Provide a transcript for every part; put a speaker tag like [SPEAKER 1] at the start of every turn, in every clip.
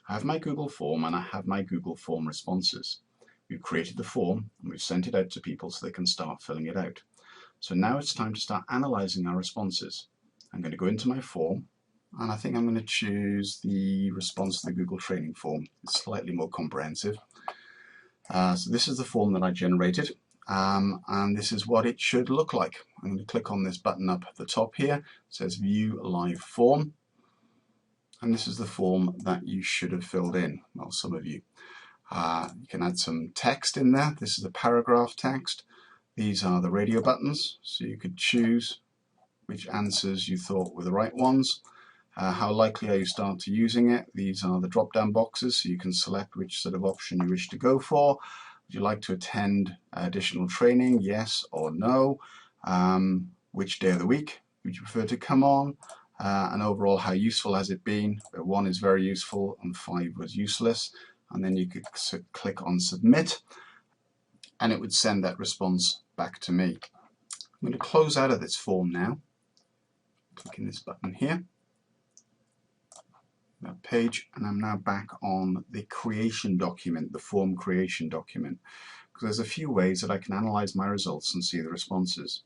[SPEAKER 1] I have my Google form and I have my Google form responses. We've created the form and we've sent it out to people so they can start filling it out. So now it's time to start analysing our responses. I'm going to go into my form and I think I'm going to choose the response to the Google training form. It's slightly more comprehensive. So this is the form that I generated and this is what it should look like. I'm going to click on this button up at the top here. It says View Live Form. And this is the form that you should have filled in, well, some of you. You can add some text in there. This is the paragraph text. These are the radio buttons, so you could choose which answers you thought were the right ones. How likely are you start to using it? These are the drop-down boxes, so you can select which sort of option you wish to go for. Would you like to attend additional training? Yes or no. Which day of the week would you prefer to come on? And overall, how useful has it been? 1 is very useful and 5 was useless. And then you could click on submit and it would send that response back to me. I'm going to close out of this form now. Clicking this button here, that page, and I'm now back on the creation document, the form creation document, because there's a few ways that I can analyze my results and see the responses.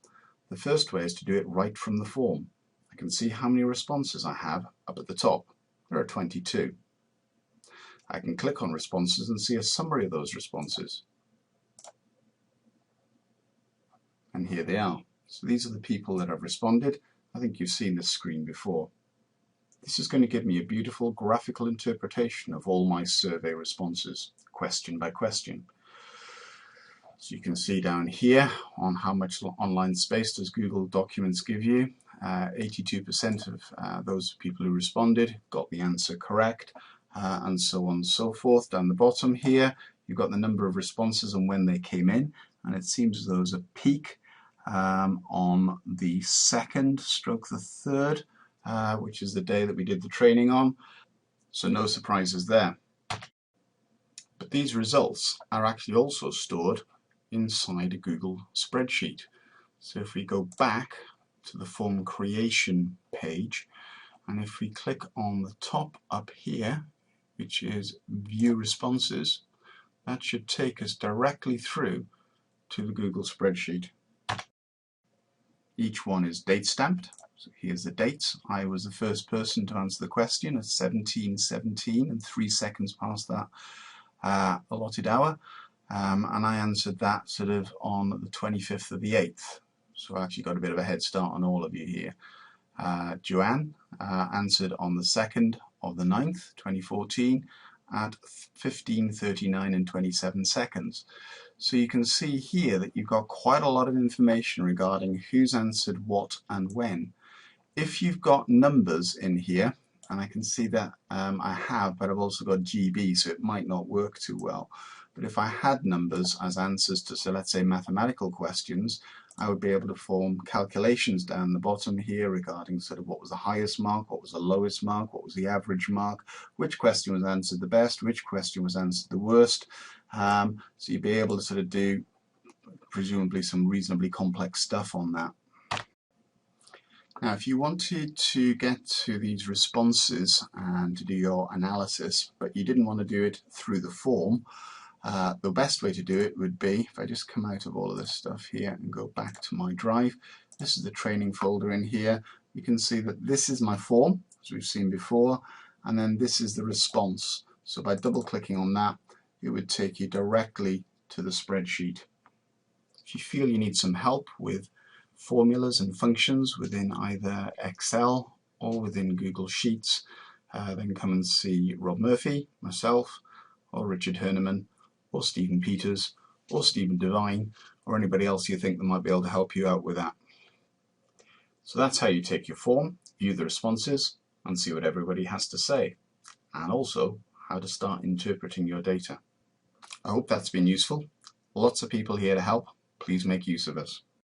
[SPEAKER 1] The first way is to do it right from the form. I can see how many responses I have up at the top. There are 22. I can click on responses and see a summary of those responses. And here they are. So these are the people that have responded. I think you've seen this screen before. This is going to give me a beautiful graphical interpretation of all my survey responses, question by question. So you can see down here on how much online space does Google Documents give you. 82% of those people who responded got the answer correct, and so on and so forth. Down the bottom here, you've got the number of responses and when they came in, and it seems as though there's a peak on the 2nd stroke the 3rd, which is the day that we did the training on. So no surprises there. But these results are actually also stored inside a Google spreadsheet. So if we go back to the form creation page, and if we click on the top up here, which is view responses, that should take us directly through to the Google spreadsheet. Each one is date stamped. So here's the dates. I was the first person to answer the question at 17:17 and 3 seconds past that allotted hour. And I answered that sort of on the 25th of the 8th. So I actually got a bit of a head start on all of you here. Joanne answered on the 2nd of the 9th, 2014 at 15:39 and 27 seconds. So you can see here that you've got quite a lot of information regarding who's answered what and when. If you've got numbers in here, and I can see that I have, but I've also got GB, so it might not work too well. But if I had numbers as answers to, so let's say, mathematical questions, I would be able to form calculations down the bottom here regarding sort of what was the highest mark, what was the lowest mark, what was the average mark, which question was answered the best, which question was answered the worst. So you'd be able to sort of do presumably some reasonably complex stuff on that. Now, if you wanted to get to these responses and to do your analysis, but you didn't want to do it through the form, the best way to do it would be, if I just come out of all of this stuff here and go back to my drive, this is the training folder in here. You can see that this is my form, as we've seen before, and then this is the response. So by double clicking on that, it would take you directly to the spreadsheet. If you feel you need some help with formulas and functions within either Excel or within Google Sheets, then come and see Rob Murphy, myself, or Richard Herneman, or Stephen Peters, or Stephen Devine, or anybody else you think that might be able to help you out with that. So that's how you take your form, view the responses, and see what everybody has to say, and also how to start interpreting your data. I hope that's been useful. Lots of people here to help. Please make use of us.